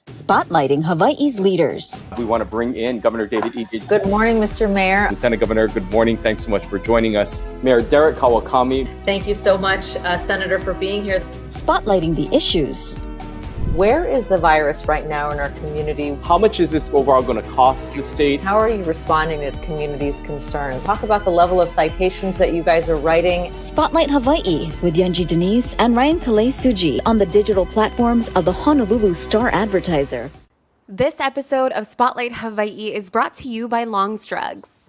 Spotlighting Hawaii's leaders. We want to bring in Governor David E. Good morning, Mr. Mayor. Lieutenant Governor, good morning. Thanks so much for joining us. Mayor Derek Kawakami. Thank you so much, Senator, for being here. Spotlighting the issues. Where is the virus right now in our community? How much is this overall going to cost the state? How are you responding to the community's concerns? Talk about the level of citations that you guys are writing. Spotlight Hawaii with Yanji Denise and Ryan Kalei Suji on the digital platforms of the Honolulu Star-Advertiser. This episode of Spotlight Hawaii is brought to you by Long's Drugs.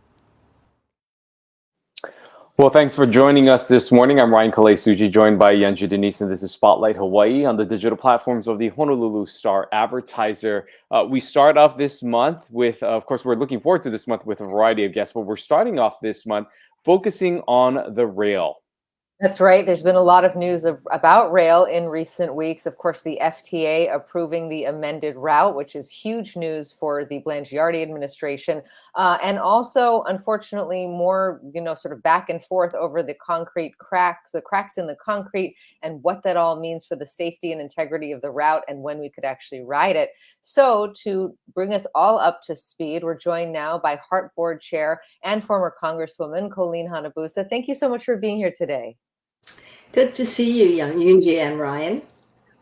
Well, thanks for joining us this morning. I'm Ryan Kalei Suji, joined by Yanji Denise, and this is Spotlight Hawaii on the digital platforms of the Honolulu Star-Advertiser. We start off this month with, of course, we're looking forward to this month with a variety of guests, but we're starting off this month focusing on the rail. That's right. There's been a lot of news about rail in recent weeks. Of course, the FTA approving the amended route, which is huge news for the Blangiardi administration. And also, unfortunately, more, sort of back and forth over the cracks in the concrete and what that all means for the safety and integrity of the route and when we could actually ride it. So to bring us all up to speed, we're joined now by HART Board Chair and former Congresswoman Colleen Hanabusa. Thank you so much for being here today. Good to see you, Yunji and Ryan.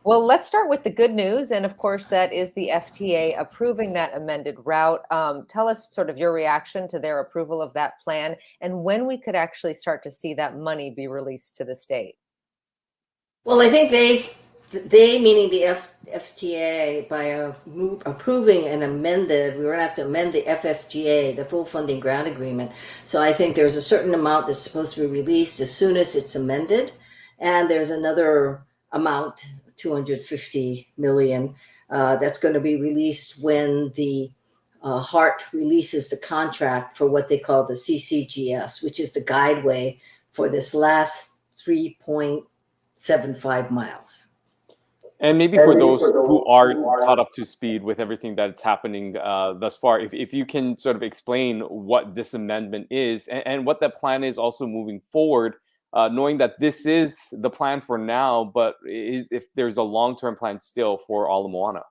Well, let's start with the good news. And of course, that is the FTA approving that amended route. Tell us sort of your reaction to their approval of that plan and when we could actually start to see that money be released to the state. Well, I think they meaning the FTA, by approving and amended, we were going to have to amend the FFGA, the full funding grant agreement. So I think there's a certain amount that's supposed to be released as soon as it's amended. And there's another amount, $250 million, that's going to be released when the HART releases the contract for what they call the CCGS, which is the guideway for this last 3.75 miles. And maybe for those who are caught up to speed with everything that's happening thus far, if you can sort of explain what this amendment is and what that plan is also moving forward, knowing that this is the plan for now, but if there's a long-term plan still for Ala Moana.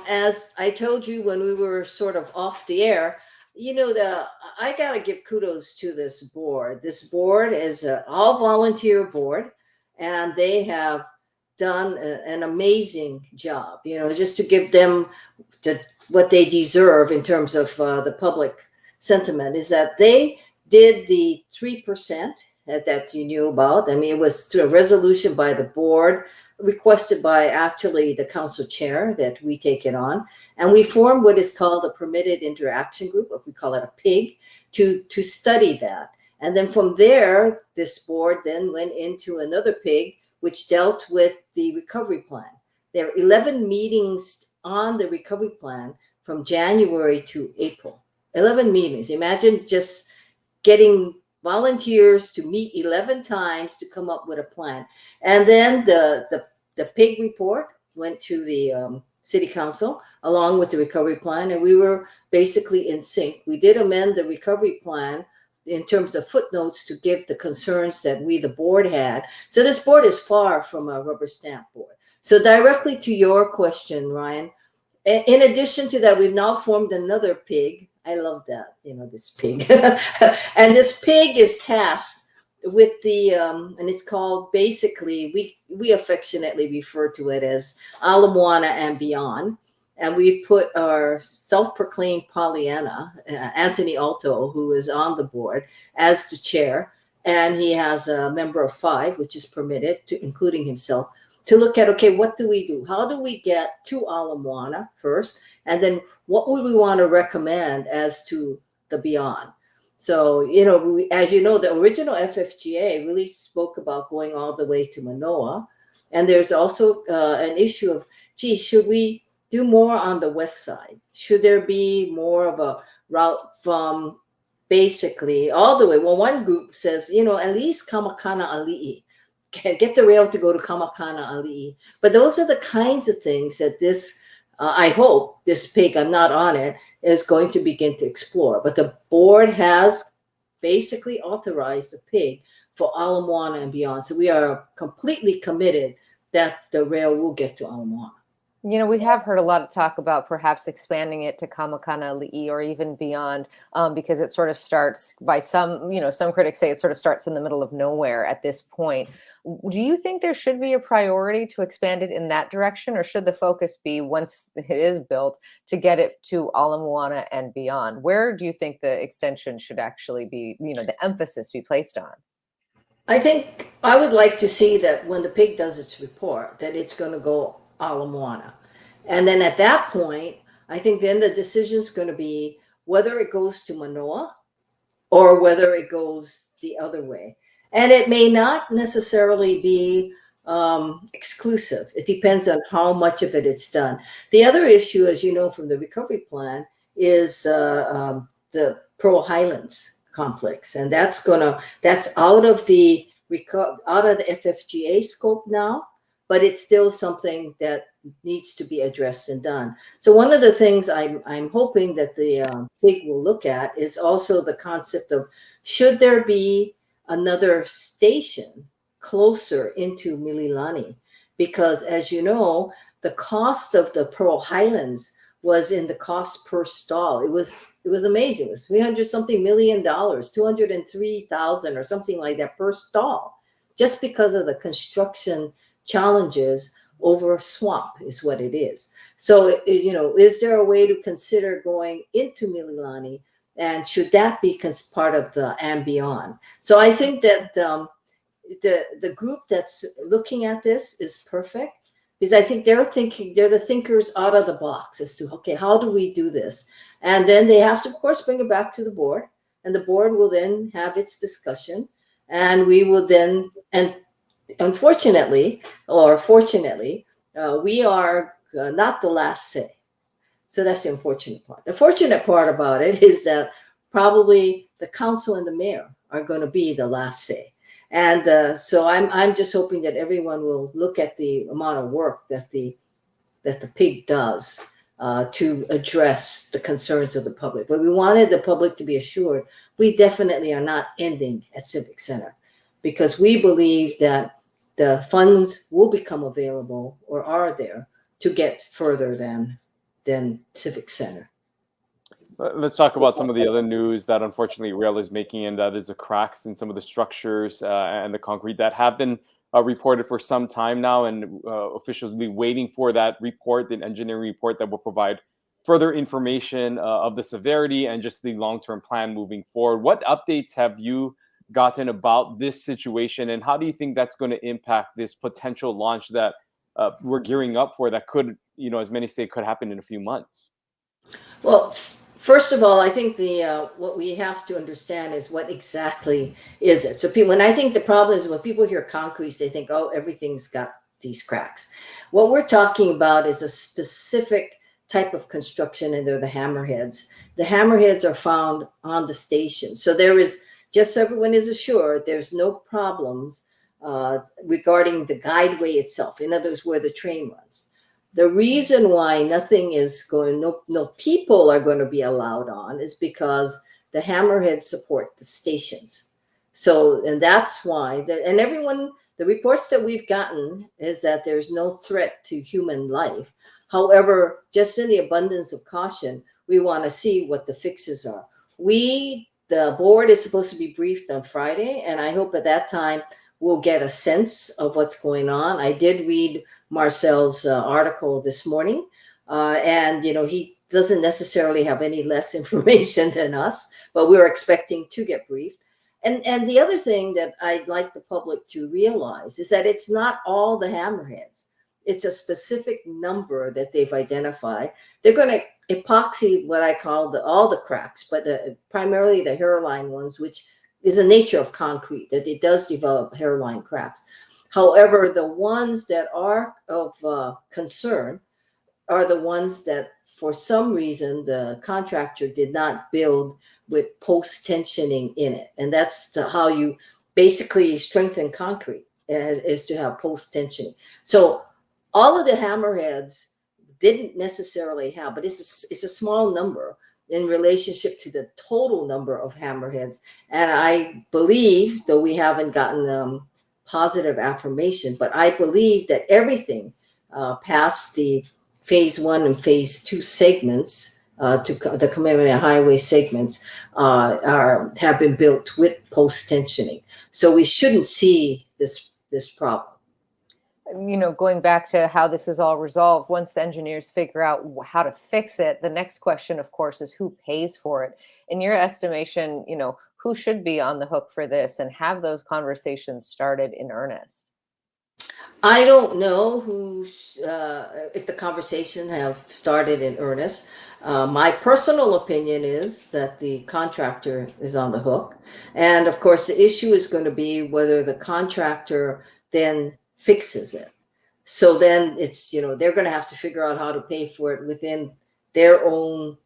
As I told you when we were sort of off the air, I got to give kudos to this board. This board is an all-volunteer board, and they have done an amazing job, just to give them what they deserve in terms of the public sentiment, is that they did the 3% that you knew about. I mean, it was through a resolution by the board, requested by actually the council chair that we take it on. And we formed what is called a Permitted Interaction Group, we call it a PIG, to study that. And then from there, this board then went into another PIG, which dealt with the recovery plan. There are 11 meetings on the recovery plan from January to April. 11 meetings. Imagine just getting volunteers to meet 11 times to come up with a plan. And then the PIG report went to the city council along with the recovery plan, and we were basically in sync. We did amend the recovery plan in terms of footnotes to give the concerns that we, the board, had. So this board is far from a rubber stamp board. So directly to your question, Ryan, in addition to that, we've now formed another PIG. I love that, this PIG. And this PIG is tasked with the, and it's called, basically, we affectionately refer to it as Ala Moana and Beyond. And we've put our self-proclaimed Pollyanna, Anthony Alto, who is on the board, as the chair. And he has a member of 5, which is permitted, including himself, to look at, okay, what do we do? How do we get to Ala Moana first? And then what would we want to recommend as to the beyond? So, as you know, the original FFGA really spoke about going all the way to Manoa. And there's also an issue of, should we do more on the west side? Should there be more of a route from basically all the way? Well, one group says, at least Kamakana Ali'i. Get the rail to go to Kamakana Ali'i. But those are the kinds of things that this, I hope, this PIG, I'm not on it, is going to begin to explore. But the board has basically authorized the PIG for Ala Moana and beyond. So we are completely committed that the rail will get to Ala Moana. You know, we have heard a lot of talk about perhaps expanding it to Kamakana or even beyond, because it sort of starts by some, some critics say it sort of starts in the middle of nowhere at this point. Do you think there should be a priority to expand it in that direction, or should the focus be, once it is built, to get it to Ala Moana and beyond? Where do you think the extension should actually be, the emphasis be placed on? I think I would like to see that when the pig does its report, that it's going to go Ala Moana. And then at that point, I think then the decision is going to be whether it goes to Manoa or whether it goes the other way. And it may not necessarily be exclusive. It depends on how much of it it's done. The other issue, as you know from the recovery plan, is the Pearl Highlands complex, and that's out of the FFGA scope now, but it's still something that needs to be addressed and done. So one of the things I'm hoping that the PIG will look at is also the concept of, should there be another station closer into Mililani? Because as you know, the cost of the Pearl Highlands was in the cost per stall. It was amazing. It was $300 something million, 203,000 or something like that per stall, just because of the construction challenges over swamp is what it is. So, is there a way to consider going into Mililani, and should that be part of the and beyond? So I think that the group that's looking at this is perfect, because I think they're the thinkers out of the box as to, okay, how do we do this? And then they have to, of course, bring it back to the board, and the board will then have its discussion, and we will then, and unfortunately or fortunately, we are not the last say. So that's the unfortunate part. The fortunate part about it is that probably the council and the mayor are going to be the last say. And so I'm just hoping that everyone will look at the amount of work that the PIG does to address the concerns of the public. But we wanted the public to be assured we definitely are not ending at Civic Center, because we believe that the funds will become available or are there to get further than Civic Center. Let's talk about some of the other news that unfortunately rail is making, and that is the cracks in some of the structures and the concrete that have been reported for some time now, and officials will be waiting for that report, the engineering report that will provide further information of the severity and just the long-term plan moving forward. What updates have you gotten about this situation, and how do you think that's going to impact this potential launch that we're gearing up for, that could, as many say, could happen in a few months? Well, first of all, I think what we have to understand is what exactly is it. So when I think the problem is when people hear concrete, they think, oh, everything's got these cracks. What we're talking about is a specific type of construction, and they're the hammerheads. The hammerheads are found on the station. So there is, just so everyone is assured, there's no problems regarding the guideway itself. In other words, where the train runs. The reason why nothing is going, no people are going to be allowed on, is because the hammerheads support the stations. So, and that's why, and everyone, the reports that we've gotten is that there's no threat to human life. However, just in the abundance of caution, we want to see what the fixes are. The board is supposed to be briefed on Friday, and I hope at that time we'll get a sense of what's going on. I did read Marcel's article this morning, and he doesn't necessarily have any less information than us, but we're expecting to get briefed. And the other thing that I'd like the public to realize is that it's not all the hammerheads. It's a specific number that they've identified. They're going to epoxy what I call all the cracks, but primarily the hairline ones, which is the nature of concrete, that it does develop hairline cracks. However, the ones that are of concern are the ones that, for some reason, the contractor did not build with post-tensioning in it. And that's how you basically strengthen concrete, is to have post-tensioning. So all of the hammerheads didn't necessarily have, but it's a small number in relationship to the total number of hammerheads. And I believe, though we haven't gotten positive affirmation, but I believe that everything past the phase 1 and phase 2 segments, the Kamehameha Highway segments, have been built with post-tensioning. So we shouldn't see this problem. Going back to how this is all resolved, once the engineers figure out how to fix it, the next question, of course, is who pays for it. In your estimation, who should be on the hook for this, and have those conversations started in earnest? I don't know if the conversation have started in earnest. My personal opinion is that the contractor is on the hook. And of course, the issue is going to be whether the contractor then fixes it. So then it's, they're going to have to figure out how to pay for it within their own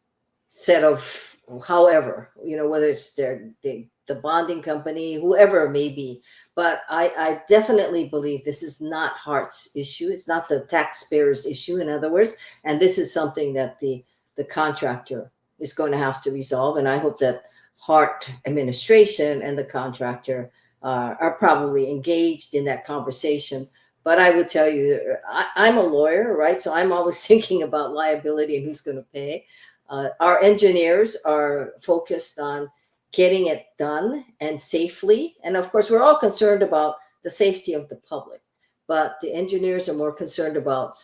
set of, however, whether it's the bonding company, whoever it may be. But I definitely believe this is not HART's issue. It's not the taxpayer's issue, in other words. And this is something that the contractor is going to have to resolve. And I hope that HART administration and the contractor are probably engaged in that conversation. But I would tell you, I'm a lawyer, right? So I'm always thinking about liability and who's going to pay. Our engineers are focused on getting it done and safely. And of course, we're all concerned about the safety of the public, but the engineers are more concerned about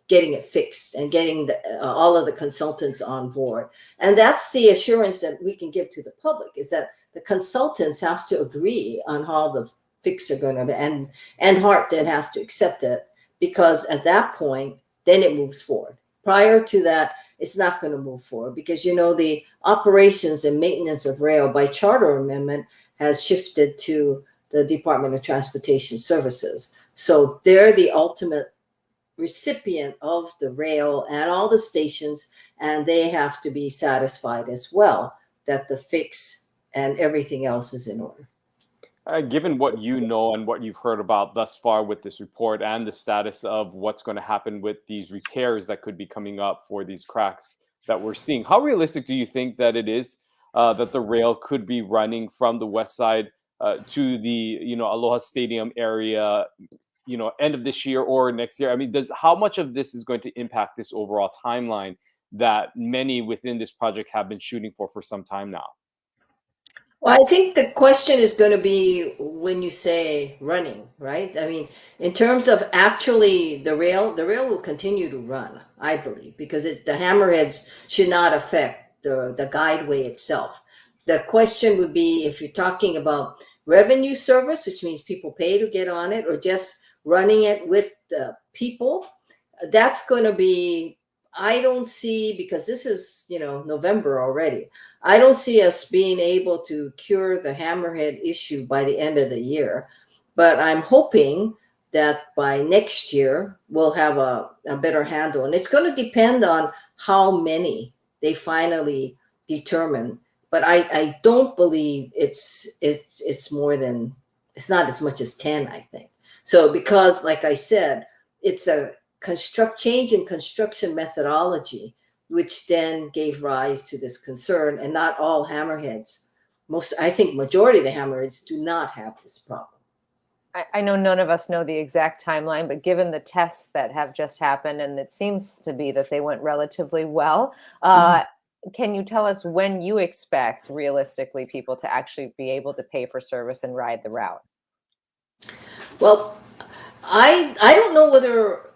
getting it fixed and getting all of the consultants on board. And that's the assurance that we can give to the public, is that the consultants have to agree on how the fix are going to be, and HART then has to accept it, because at that point, then it moves forward. Prior to that, it's not going to move forward, because the operations and maintenance of rail by charter amendment has shifted to the Department of Transportation Services. So they're the ultimate recipient of the rail and all the stations, and they have to be satisfied as well that the fix and everything else is in order. Given what you know and what you've heard about thus far with this report and the status of what's going to happen with these repairs that could be coming up for these cracks that we're seeing, how realistic do you think that it is that the rail could be running from the west side to the Aloha Stadium area, end of this year or next year? I mean, how much of this is going to impact this overall timeline that many within this project have been shooting for some time now? Well, I think the question is going to be when you say running, right? I mean, in terms of actually the rail will continue to run, I believe, because the hammerheads should not affect the guideway itself. The question would be if you're talking about revenue service, which means people pay to get on it, or just running it with the people. That's going to be, I don't see, because this is, November already. I don't see us being able to cure the hammerhead issue by the end of the year, but I'm hoping that by next year we'll have a better handle. And it's going to depend on how many they finally determine. But I don't believe it's more than, it's not as much as 10, I think. So because, like I said, it's a change in construction methodology, which then gave rise to this concern. And not all hammerheads, I think majority of the hammerheads do not have this problem. I know none of us know the exact timeline, but given the tests that have just happened, and it seems to be that they went relatively well, can you tell us when you expect realistically people to actually be able to pay for service and ride the route? Well, I don't know whether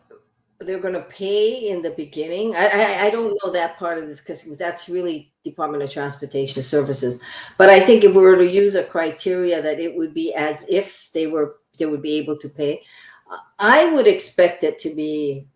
they're going to pay in the beginning. I don't know that part of this, because that's really Department of Transportation Services. But I think if we were to use a criteria that it would be as if they would be able to pay, I would expect it to be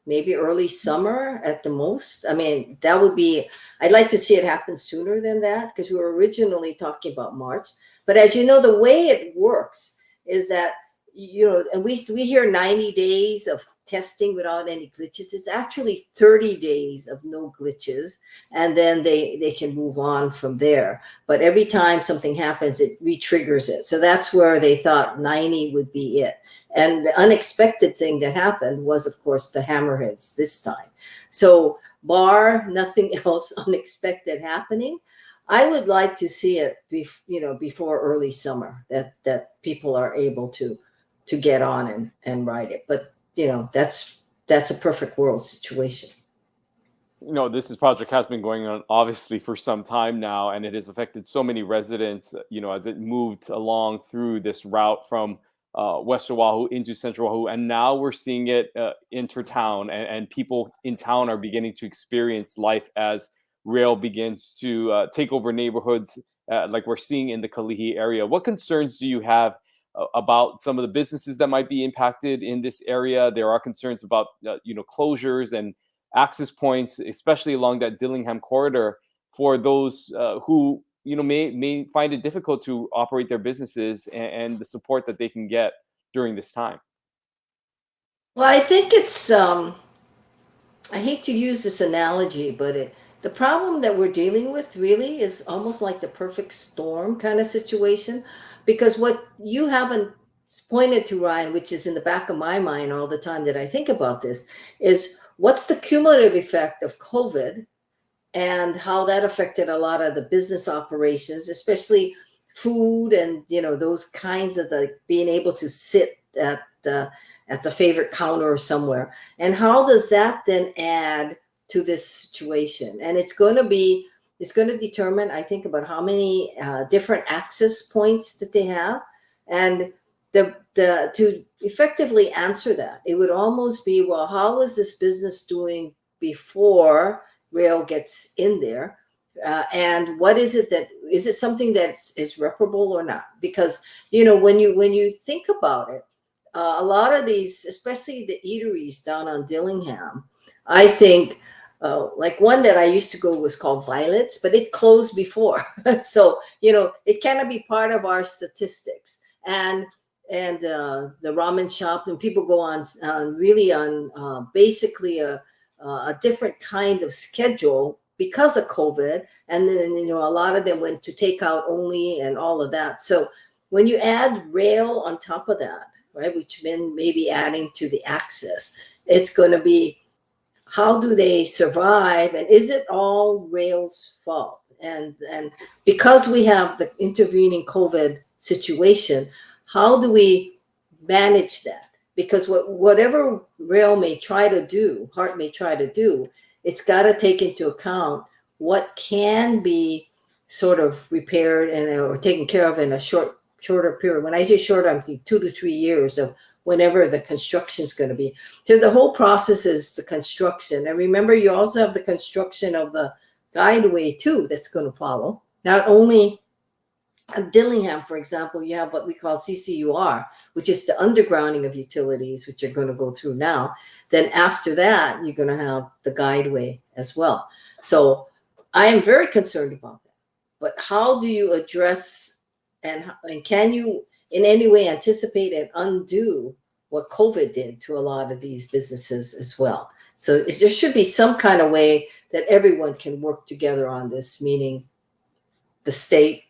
maybe early summer at the most. I mean, that would be, I'd like to see it happen sooner than that, because we were originally talking about March. But as you know, the way it works is that, and we hear 90 days of testing without any glitches. It's actually 30 days of no glitches, and then they can move on from there. But every time something happens, it re-triggers it. So that's where they thought 90 would be it. And the unexpected thing that happened was, of course, the hammerheads this time. So bar nothing else unexpected happening, I would like to see it before early summer, that people are able to get on and ride it. But that's that's a perfect world situation. This project has been going on obviously for some time now, and it has affected so many residents, as it moved along through this route from West Oahu into Central Oahu. And now we're seeing it enter town, and people in town are beginning to experience life as rail begins to take over neighborhoods like we're seeing in the Kalihi area. What concerns do you have about some of the businesses that might be impacted in this area? There are concerns about, closures and access points, especially along that Dillingham corridor, for those who may find it difficult to operate their businesses, and the support that they can get during this time. Well, I think it's I hate to use this analogy, but the problem that we're dealing with really is almost like the perfect storm kind of situation, because what you haven't pointed to, Ryan, which is in the back of my mind all the time that I think about this, is what's the cumulative effect of COVID and how that affected a lot of the business operations, especially food and those kinds of being able to sit at the favorite counter or somewhere, and how does that then add to this situation? And it's going to determine, I think, about how many different access points that they have, and to effectively answer that, it would almost be, well, how was this business doing before rail gets in there, and what is it something that is reparable or not? Because when you think about it, a lot of these, especially the eateries down on Dillingham, I think like one that I used to go was called Violet's, but it closed before. So it cannot be part of our statistics. And the ramen shop, and people go on basically a different kind of schedule because of COVID. And then, a lot of them went to takeout only and all of that. So when you add rail on top of that, right, which then maybe adding to the access, it's going to be, how do they survive? And is it all rail's fault? And because we have the intervening COVID situation, how do we manage that? Because whatever rail may try to do, HART may try to do, it's got to take into account what can be sort of repaired or taken care of in a shorter period. When I say short, I'm thinking 2 to 3 years of whenever the construction is going to be. So the whole process is the construction. And remember, you also have the construction of the guideway too that's going to follow. Not only at Dillingham, for example, you have what we call CCUR, which is the undergrounding of utilities, which you're going to go through now. Then after that, you're going to have the guideway as well. So I am very concerned about that. But how do you address and can you in any way anticipate and undo what COVID did to a lot of these businesses as well? So there should be some kind of way that everyone can work together on this, meaning the state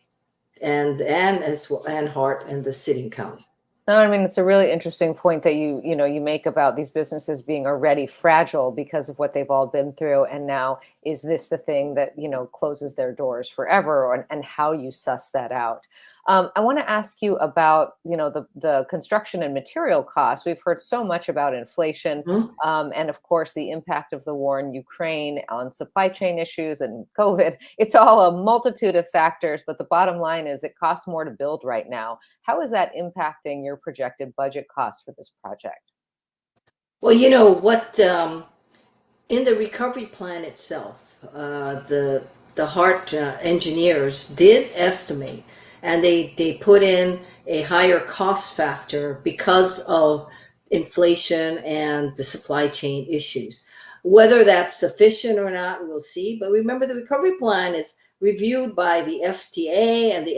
and as well, and HART and the city and county. No, I mean, it's a really interesting point that you make about these businesses being already fragile because of what they've all been through. And now, is this the thing that, closes their doors forever, and how you suss that out? I want to ask you about, the construction and material costs. We've heard so much about inflation, and of course, the impact of the war in Ukraine on supply chain issues and COVID. It's all a multitude of factors, but the bottom line is it costs more to build right now. How is that impacting your projected budget costs for this project? Well, in the recovery plan itself, the HART engineers did estimate, and they put in a higher cost factor because of inflation and the supply chain issues. Whether that's sufficient or not, we'll see. But remember, the recovery plan is reviewed by the FTA and the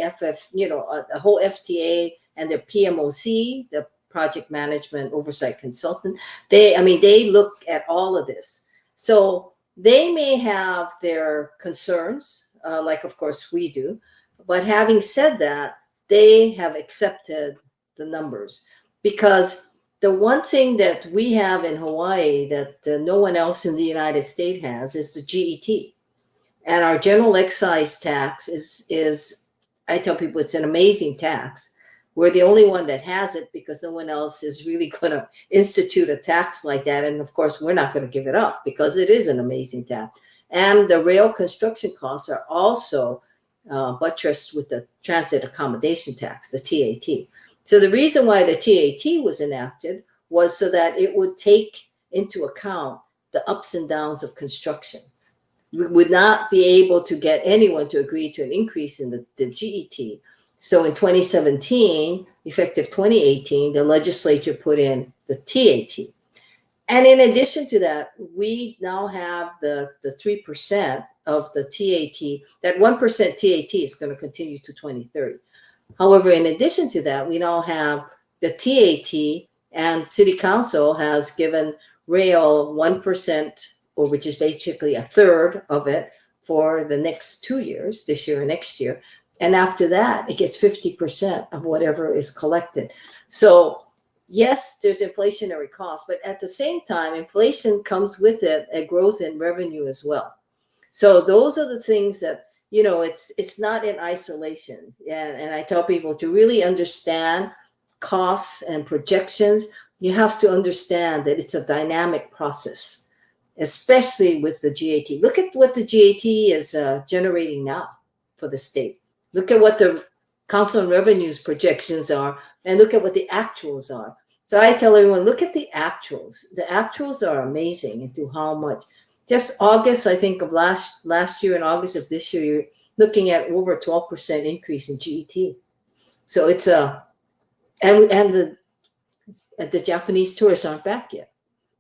the whole FTA and their PMOC, the project management oversight consultant. They look at all of this. So they may have their concerns, like of course we do. But having said that, they have accepted the numbers, because the one thing that we have in Hawaii that no one else in the United States has is the GET. And our general excise tax is I tell people it's an amazing tax. We're the only one that has it because no one else is really going to institute a tax like that. And of course, we're not going to give it up because it is an amazing tax. And the rail construction costs are also buttressed with the transit accommodation tax, the TAT. So the reason why the TAT was enacted was so that it would take into account the ups and downs of construction. We would not be able to get anyone to agree to an increase in the GET. So in 2017, effective 2018, the legislature put in the TAT. And in addition to that, we now have the 3% of the TAT. That 1% TAT is going to continue to 2030. However, in addition to that, we now have the TAT, and City Council has given rail 1%, or which is basically a third of it for the next 2 years, this year and next year. And after that, it gets 50% of whatever is collected. So yes, there's inflationary costs, but at the same time, inflation comes with it a growth in revenue as well. So those are the things that, you know, it's not in isolation. And I tell people to really understand costs and projections, you have to understand that it's a dynamic process, especially with the GAT. Look at what the GAT is generating now for the state. Look at what the Council on Revenue's projections are, and look at what the actuals are. So I tell everyone, look at the actuals. The actuals are amazing into how much. Just August, I think, of last year and August of this year, you're looking at over 12% increase in GET. So it's and the Japanese tourists aren't back yet.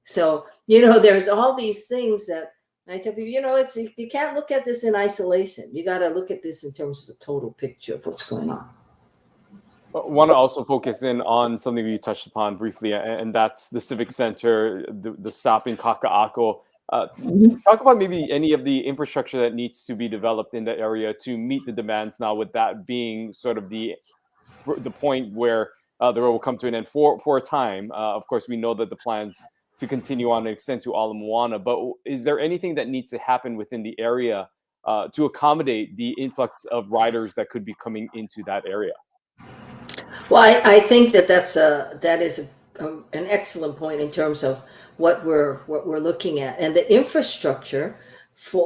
So, you know, there's all these things that I tell people, you know, you can't look at this in isolation. You got to look at this in terms of the total picture of what's going on. I want to also focus in on something you touched upon briefly, and that's the Civic Center, the stop in Kaka'ako. Talk about maybe any of the infrastructure that needs to be developed in that area to meet the demands now, with that being sort of the point where the road will come to an end for a time. Of course, we know that the plans to continue on and extend to Ala Moana, but is there anything that needs to happen within the area to accommodate the influx of riders that could be coming into that area? Well, I think that is an excellent point in terms of what we're looking at, and the infrastructure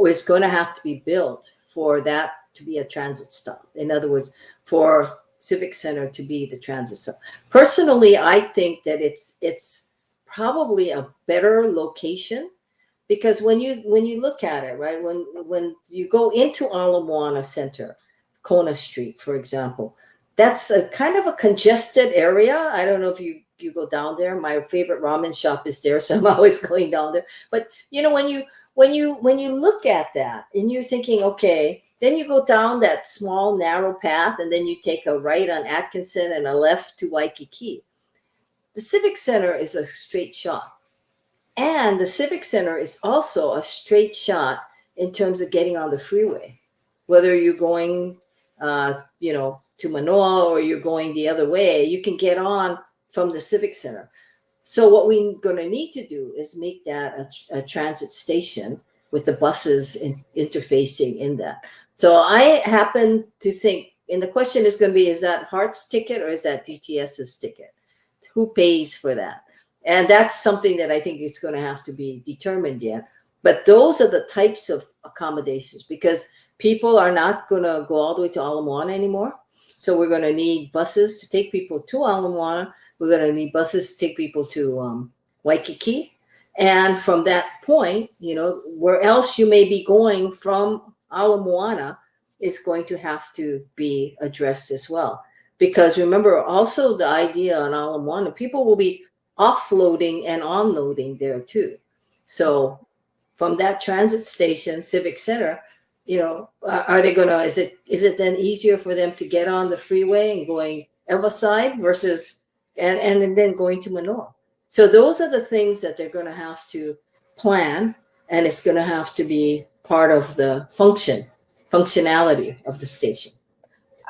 is going to have to be built for that to be a transit stop. In other words, for Civic Center to be the transit stop. Personally, I think that it's probably a better location, because when you look at it, right, when you go into Ala Moana Center, Kona Street, for example, that's a kind of a congested area. I don't know if you go down there. My favorite ramen shop is there, so I'm always going down there. But you know, when you look at that and you're thinking, okay, then you go down that small narrow path, and then you take a right on Atkinson and a left to Waikiki. The Civic Center is a straight shot, and the Civic Center is also a straight shot in terms of getting on the freeway, whether you're going, you know, to Manoa or you're going the other way, you can get on from the Civic Center. So what we're going to need to do is make that a transit station with the buses interfacing in that. So I happen to think, and the question is going to be, is that HART's ticket or is that DTS's ticket? Who pays for that? And that's something that I think is going to have to be determined yet. But those are the types of accommodations, because people are not going to go all the way to Ala Moana anymore. So we're going to need buses to take people to Ala Moana. We're going to need buses to take people to Waikiki. And from that point, you know, where else you may be going from Ala Moana is going to have to be addressed as well. Because remember, also the idea on Ala Moana, people will be offloading and onloading there too. So from that transit station, Civic Center, you know, are they going to, is it then easier for them to get on the freeway and going Everside versus, and then going to Manoa? So those are the things that they're going to have to plan, and it's going to have to be part of the functionality of the station.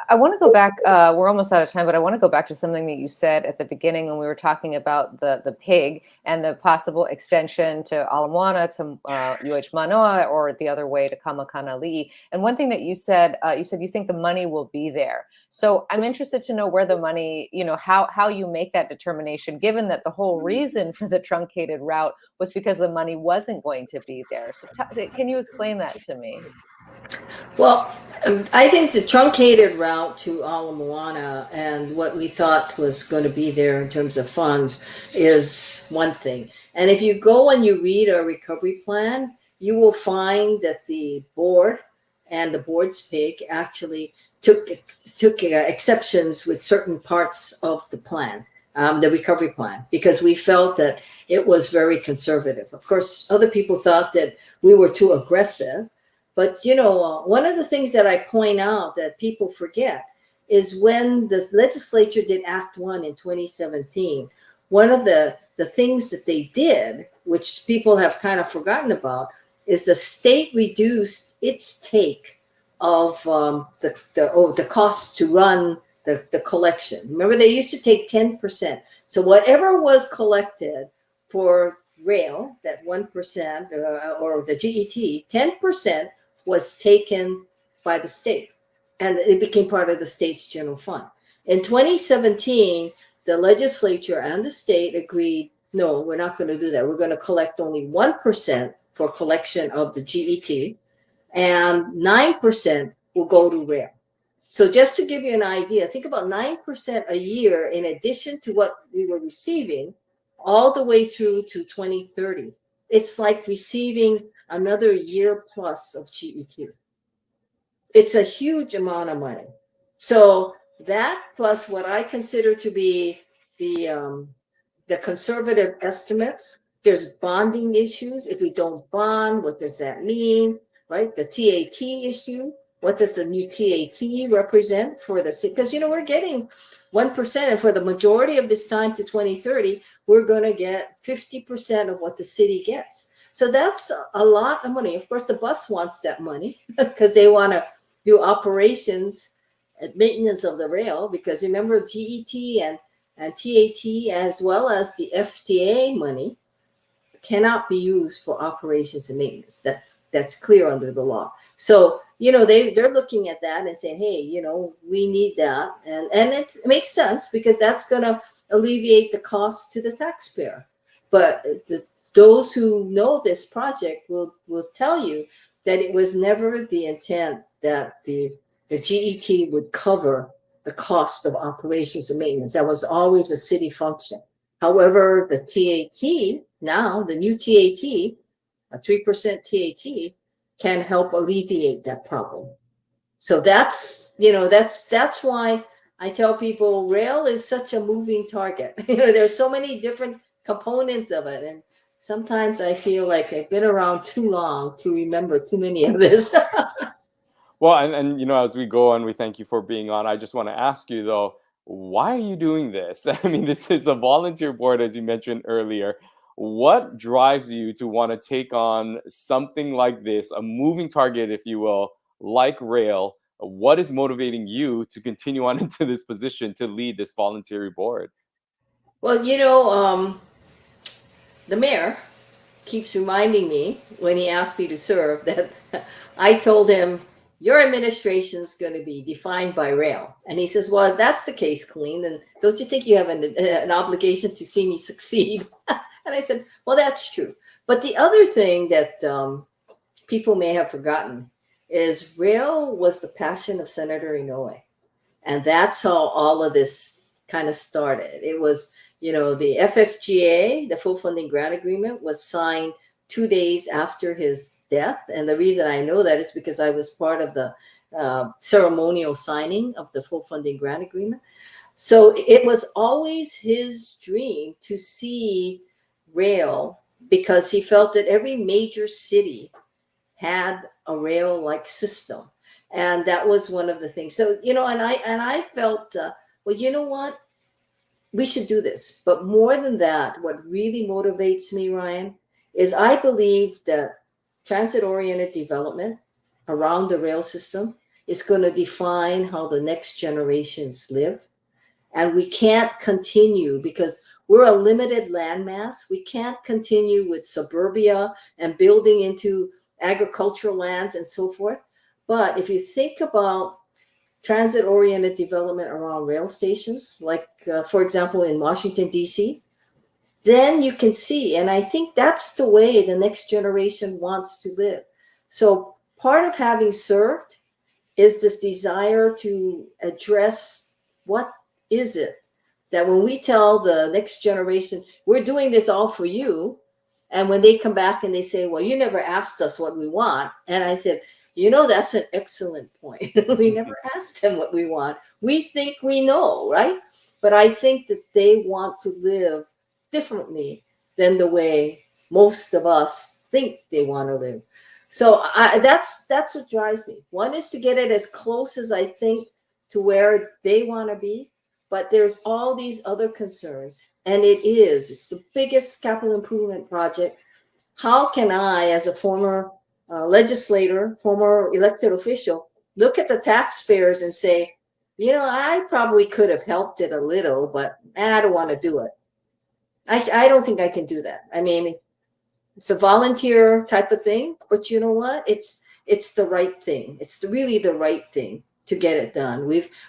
I want to go back. We're almost out of time, but I want to go back to something that you said at the beginning when we were talking about the pig and the possible extension to Ala Moana, to UH Manoa, or the other way to Kamakanali'i. And one thing that you said you think the money will be there. So I'm interested to know where the money, how you make that determination, given that the whole reason for the truncated route was because the money wasn't going to be there. So can you explain that to me? Well, I think the truncated route to Ala Moana and what we thought was going to be there in terms of funds is one thing. And if you go and you read our recovery plan, you will find that the board and the board's pig actually took exceptions with certain parts of the plan, the recovery plan, because we felt that it was very conservative. Of course, other people thought that we were too aggressive. But, one of the things that I point out that people forget is when the legislature did Act 1 in 2017, one of the things that they did, which people have kind of forgotten about, is the state reduced its take of the cost to run the collection. Remember, they used to take 10%. So whatever was collected for rail, that 1% or the GET, 10% was taken by the state, and it became part of the state's general fund. In 2017, the legislature and the state agreed, no, we're not going to do that. We're going to collect only 1% for collection of the GET, and 9% will go to rail. So just to give you an idea, think about 9% a year in addition to what we were receiving all the way through to 2030. It's like receiving another year plus of GET. It's a huge amount of money. So that plus what I consider to be the conservative estimates, there's bonding issues. If we don't bond, what does that mean? Right? The TAT issue. What does the new TAT represent for the city? Because, we're getting 1%, and for the majority of this time to 2030, we're going to get 50% of what the city gets. So that's a lot of money. Of course, the bus wants that money because they want to do operations and maintenance of the rail, because remember, GET and TAT, as well as the FTA money, cannot be used for operations and maintenance. That's clear under the law. So, they're looking at that and saying, hey, we need that. And it makes sense because that's going to alleviate the cost to the taxpayer. But those who know this project will tell you that it was never the intent that the GET would cover the cost of operations and maintenance. That was always a city function. However, the TAT, now the new TAT, a 3% TAT, can help alleviate that problem. So that's why I tell people rail is such a moving target. There's so many different components of it, and sometimes I feel like I've been around too long to remember too many of this. Well, and as we go on, we thank you for being on. I just want to ask you though, why are you doing this? I mean, this is a volunteer board, as you mentioned earlier. What drives you to want to take on something like this, a moving target, if you will, like rail? What is motivating you to continue on into this position to lead this voluntary board? Well, the mayor keeps reminding me when he asked me to serve that I told him, your administration is going to be defined by rail. And he says, well, if that's the case, Colleen, then don't you think you have an obligation to see me succeed? And I said, well, that's true. But the other thing that people may have forgotten is rail was the passion of Senator Inouye. And that's how all of this kind of started. It was, the FFGA, the full funding grant agreement, was signed 2 days after his death. And the reason I know that is because I was part of the ceremonial signing of the full funding grant agreement. So it was always his dream to see rail, because he felt that every major city had a rail-like system. And that was one of the things. So, and I felt, well, you know what? We should do this. But more than that, what really motivates me, Ryan, is I believe that transit-oriented development around the rail system is going to define how the next generations live. And we can't continue because we're a limited landmass. We can't continue with suburbia and building into agricultural lands and so forth. But if you think about transit-oriented development around rail stations, like, for example, in Washington, D.C., then you can see, and I think that's the way the next generation wants to live. So part of having served is this desire to address what is it that when we tell the next generation, we're doing this all for you, and when they come back and they say, well, you never asked us what we want. And I said, that's an excellent point. We never asked them what we want. We think we know, right? But I think that they want to live differently than the way most of us think they want to live. So that's what drives me. One is to get it as close as I think to where they want to be, but there's all these other concerns, and it's the biggest capital improvement project. How can I, as a former legislator, former elected official, look at the taxpayers and say, I probably could have helped it a little, but I don't want to do it. I don't think I can do that. I mean, it's a volunteer type of thing, but you know what? It's the right thing. It's really the right thing to get it done.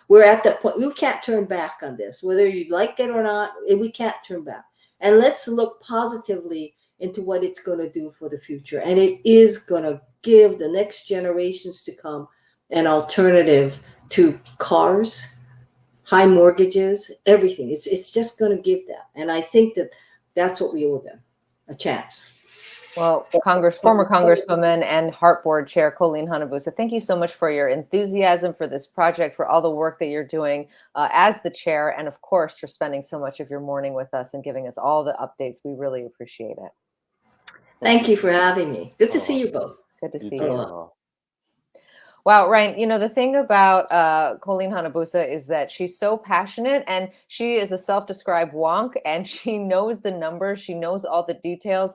We're at the point we can't turn back on this, whether you like it or not. We can't turn back. And let's look positively into what it's going to do for the future. And it is going to give the next generations to come an alternative to cars, high mortgages, everything. It's just going to give that. And I think that that's what we owe them, a chance. Well, former Congresswoman and HART Board Chair Colleen Hanabusa, thank you so much for your enthusiasm for this project, for all the work that you're doing as the chair, and of course, for spending so much of your morning with us and giving us all the updates. We really appreciate it. Thank you for having me. Good to see you both. Good to see you. Wow, Ryan, the thing about Colleen Hanabusa is that she's so passionate, and she is a self-described wonk, and she knows the numbers. She knows all the details.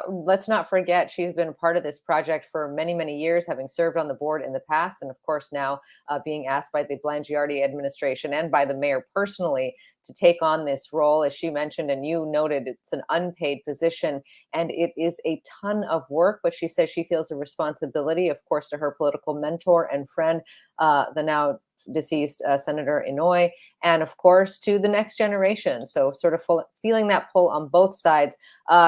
Let's not forget, she's been a part of this project for many, many years, having served on the board in the past, and of course now being asked by the Blangiardi administration and by the mayor personally to take on this role. As she mentioned, and you noted, it's an unpaid position and it is a ton of work, but she says she feels a responsibility, of course, to her political mentor and friend, the now deceased Senator Inouye, and of course to the next generation. So sort of feeling that pull on both sides.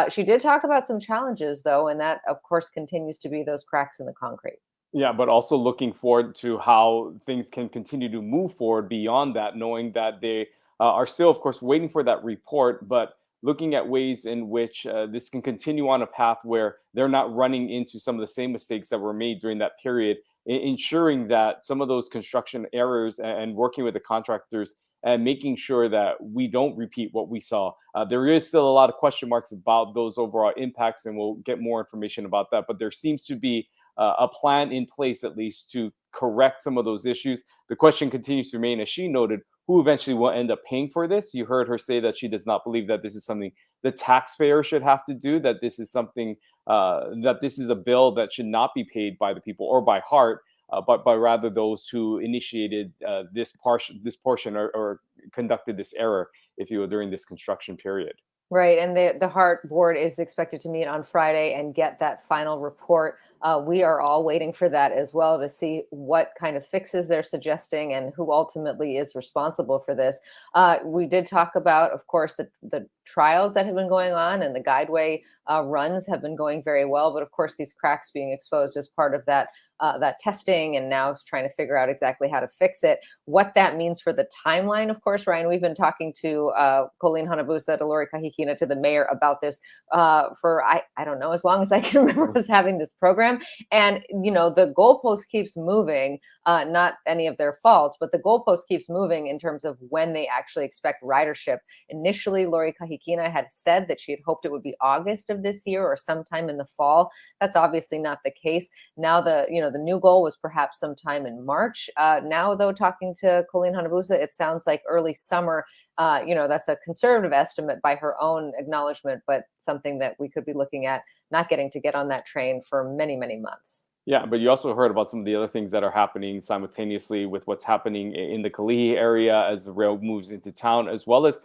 She did talk about some challenges though, and that of course continues to be those cracks in the concrete. Yeah, but also looking forward to how things can continue to move forward beyond that, knowing that they are still, of course, waiting for that report, but looking at ways in which this can continue on a path where they're not running into some of the same mistakes that were made during that period, ensuring that some of those construction errors and working with the contractors and making sure that we don't repeat what we saw. There is still a lot of question marks about those overall impacts, and we'll get more information about that, but there seems to be a plan in place, at least, to correct some of those issues. The question continues to remain, as she noted, who eventually will end up paying for this. You heard her say that she does not believe that this is something the taxpayer should have to do, that this is something, that this is a bill that should not be paid by the people or by HART, but by rather those who initiated this portion or conducted this error, if you will, during this construction period. Right, and the HART board is expected to meet on Friday and get that final report. We are all waiting for that as well to see what kind of fixes they're suggesting and who ultimately is responsible for this. We did talk about, of course, the trials that have been going on, and the guideway runs have been going very well. But of course, these cracks being exposed as part of that testing, and now trying to figure out exactly how to fix it. What that means for the timeline, of course, Ryan, we've been talking to Colleen Hanabusa, to Lori Kahikina, to the mayor about this for, I don't know, as long as I can remember us having this program. And, the goalpost keeps moving, not any of their fault, but the goalpost keeps moving in terms of when they actually expect ridership. Initially, Lori Kahikina had said that she had hoped it would be August of this year or sometime in the fall. That's obviously not the case. Now the new goal was perhaps sometime in March. Now, though, talking to Colleen Hanabusa, it sounds like early summer. That's a conservative estimate by her own acknowledgement, but something that we could be looking at not getting to get on that train for many, many months. Yeah, but you also heard about some of the other things that are happening simultaneously with what's happening in the Kalihi area as the rail moves into town, as well as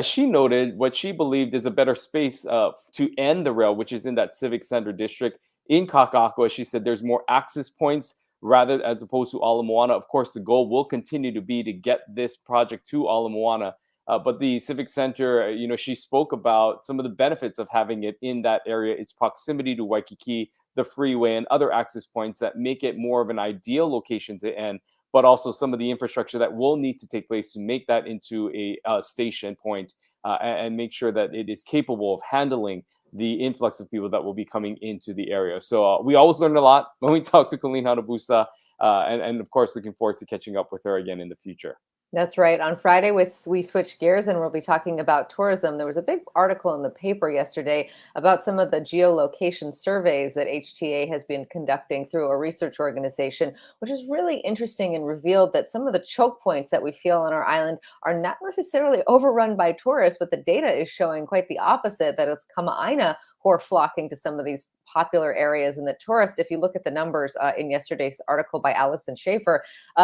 she noted, what she believed is a better space to end the rail, which is in that civic center district in Kakako. She said there's more access points rather as opposed to Ala Moana. Of course, the goal will continue to be to get this project to Ala Moana. But the civic center, she spoke about some of the benefits of having it in that area, its proximity to Waikiki, the freeway, and other access points that make it more of an ideal location to end, but also some of the infrastructure that will need to take place to make that into a station point, and make sure that it is capable of handling the influx of people that will be coming into the area. So we always learn a lot when we talk to Colleen Hanabusa, and of course, looking forward to catching up with her again in the future. That's right. On Friday, we switch gears and we'll be talking about tourism. There was a big article in the paper yesterday about some of the geolocation surveys that HTA has been conducting through a research organization, which is really interesting and revealed that some of the choke points that we feel on our island are not necessarily overrun by tourists, but the data is showing quite the opposite, that it's Kama'aina who are flocking to some of these popular areas, and the tourists, if you look at the numbers in yesterday's article by Allison Schaefer,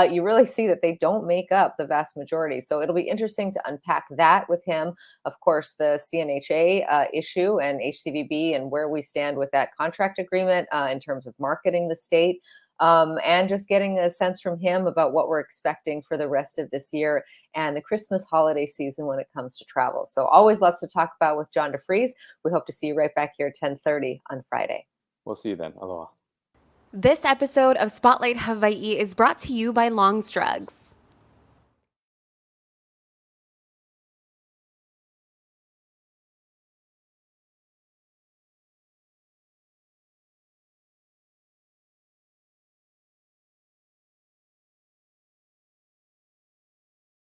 you really see that they don't make up the vast majority. So it'll be interesting to unpack that with him. Of course, the CNHA issue and HCVB and where we stand with that contract agreement in terms of marketing the state. And just getting a sense from him about what we're expecting for the rest of this year and the Christmas holiday season when it comes to travel. So always lots to talk about with John DeFries. We hope to see you right back here at 10:30 on Friday. We'll see you then. Aloha. This episode of Spotlight Hawaii is brought to you by Longstrugs.